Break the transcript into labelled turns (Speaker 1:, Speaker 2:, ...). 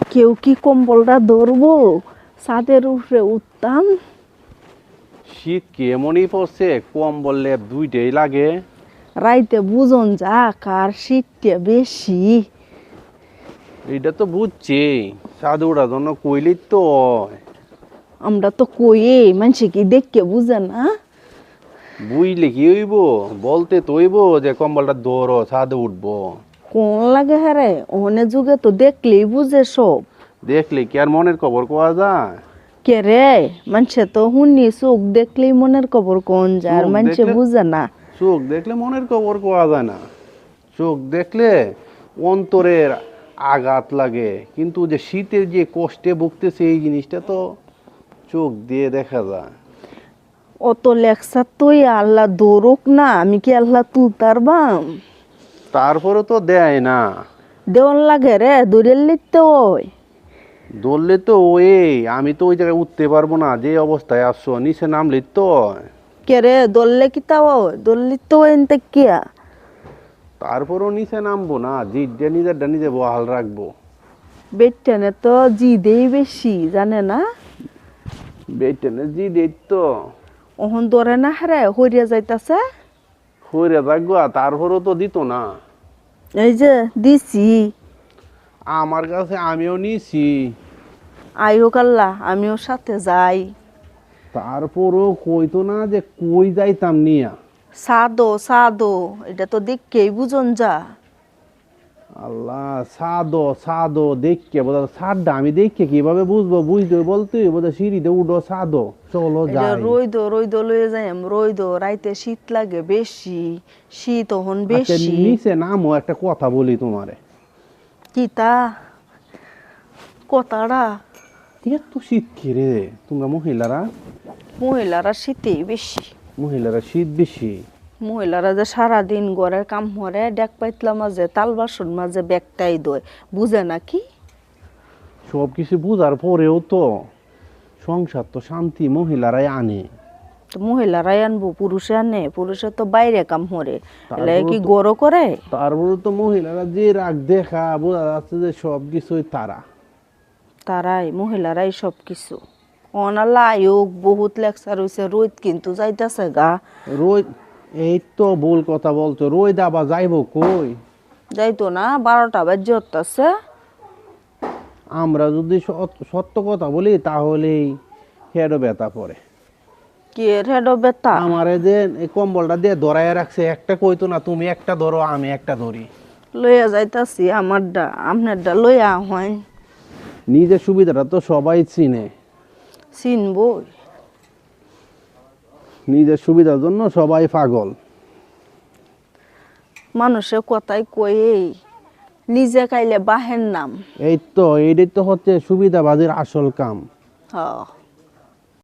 Speaker 1: কেউ কি কম্বলটা ধরবো, ছাদের উপরে উঠতাম।
Speaker 2: শীত কি এমনই পড়ছে, কম্বল লেপ দুইটাই লাগে।
Speaker 1: রাইতে বুঝন যাক আর শীতটা বেশি।
Speaker 2: এটা তো বুঝছি, ছাদে ওঠার জন্য কইলেই তো হয়।
Speaker 1: আমরা তো কইয়ে মানুষে কি দেখকে বুঝে না।
Speaker 2: বুঝলে কি হইব, বলতে তো হইব যে কম্বলটা ধরো ছাদে উঠবো।
Speaker 1: কোন লাগে হারে, ওনে যুগে তো দেখলেই বুঝে সব।
Speaker 2: দেখলে কি আর মনের খবর কোয়া যায়?
Speaker 1: কে রে, মানুষে তো শুনি চোখ দেখলেই মনের খবর কোন যায়, আর
Speaker 2: চোখ
Speaker 1: মানুষে
Speaker 2: দেখলে
Speaker 1: বুঝে না।
Speaker 2: চোখ দেখলে মনের খবর কোয়া যায় না। চোখ দেখলে অন্তরের আঘাত লাগে, কিন্তু যে শীতের যে কষ্টে ভুগতেছে এই জিনিসটা তো চোখ দিয়ে দেখা যায়।
Speaker 1: অত লেকচার তুই আল্লাহ দৌড়ুক না, আমি কি আল্লাহ তুলতার বাম?
Speaker 2: তারপরে তো দেয় না।
Speaker 1: দেওয়ান লাগে রে, দূরের লিখতে ওই।
Speaker 2: ধরলে তো ওই, আমি তো ওই জায়গায় উঠতে পারবো না যে অবস্থায় আসছো, নিচে নামলে তো হয়।
Speaker 1: কে রে, দললে কি তাও দললি তো এনতে কিয়া।
Speaker 2: তারপরও নিচে নামবো না, জিদ্দা নিজেরটা নিজে বহাল রাখবো।
Speaker 1: বেটেনে তো জিদেই বেশি, জানে না।
Speaker 2: বেটেনে জিদ এই তো
Speaker 1: ওহন ধরে না হারে হইয়া যাইতাছে।
Speaker 2: হইরে থাকবো, তারপরও তো দিত না।
Speaker 1: এই যে দিছি,
Speaker 2: আমার কাছে আমিও নিছি,
Speaker 1: আইও কাল্লা আমিও সাথে যাই।
Speaker 2: তারপরও কইতো না যে কই যাইতাম নিয়া।
Speaker 1: সাদো সাদো, এটা তো দেখকেই বুঝন যা।
Speaker 2: আল্লাহ, সাদো সাদো দেখকে বোধ সাদটা আমি দেখকে কিভাবে বুঝবো, বুঝতে বলতে বোধ সিঁড়িতে উঠো সাদো চলো
Speaker 1: এটা
Speaker 2: যাই।
Speaker 1: রইদ লয়ে যাই, রইদ রাইতে শীত লাগে বেশি, শীত ওহন
Speaker 2: আচ্ছা
Speaker 1: বেশি।
Speaker 2: নিচে নামো, একটা কথা বলি তোমারে।
Speaker 1: কিতা কথাটা?
Speaker 2: এত শীত রে তোমরা মহিলারা,
Speaker 1: মহিলারা শীতেই বেশি।
Speaker 2: মহিলারা শীত বেশি।
Speaker 1: মহিলারা যে সারাদিন ঘরের কাম হরে, ডেক পাইতলা মাঝে তাল বাসন মাঝে ব্যাগটাই দয়, বুঝে নাকি?
Speaker 2: সব কিছু বুঝার পরেও তো সংসার তো শান্তি মহিলারাই আনে।
Speaker 1: তো মহিলারাই আনবো, পুরুষে আনে? পুরুষে তো বাইরে কাম হরে, এলে
Speaker 2: তারপরে
Speaker 1: কি
Speaker 2: তো
Speaker 1: গরো করে?
Speaker 2: তারপরে তো মহিলারা যে রাগ দেখা বোঝা যাচ্ছে যে সব কিছুই তারা।
Speaker 1: তারাই মহিলারাই সব কিছু। অনাল্লা আয়োগ বহুত লেকচার হইছে, রোদ কিন্তু যাইতাছে গা।
Speaker 2: রোদ, এই তো ভুল কথা বলছো, রোদ আবার যাইব কই?
Speaker 1: যাইতো না, 12টা বাজে হতাছে।
Speaker 2: আমরা যদি সত্য কথা বলি তাহলেই হেডও ব্যথা পড়ে।
Speaker 1: কি হেডো বেতা?
Speaker 2: আমারে যে এই কম্বলটা দিয়ে ধরাইয়া রাখছে, একটা কইতো না তুমি একটা ধরো আমি একটা ধরি।
Speaker 1: লইয়া যাইতাছি আমারডা, আপনারডা লইয়া হয়।
Speaker 2: নিজের সুবিধাটা তো সবাই চিনে,
Speaker 1: চিনবই।
Speaker 2: নিজের সুবিধার জন্য সবাই পাগল।
Speaker 1: মানুষে কথাই কয়েই, নিজে খাইলে বাহের নাম।
Speaker 2: এই তো এইটাই তো হচ্ছে সুবিধাবাদীর আসল কাম।
Speaker 1: হ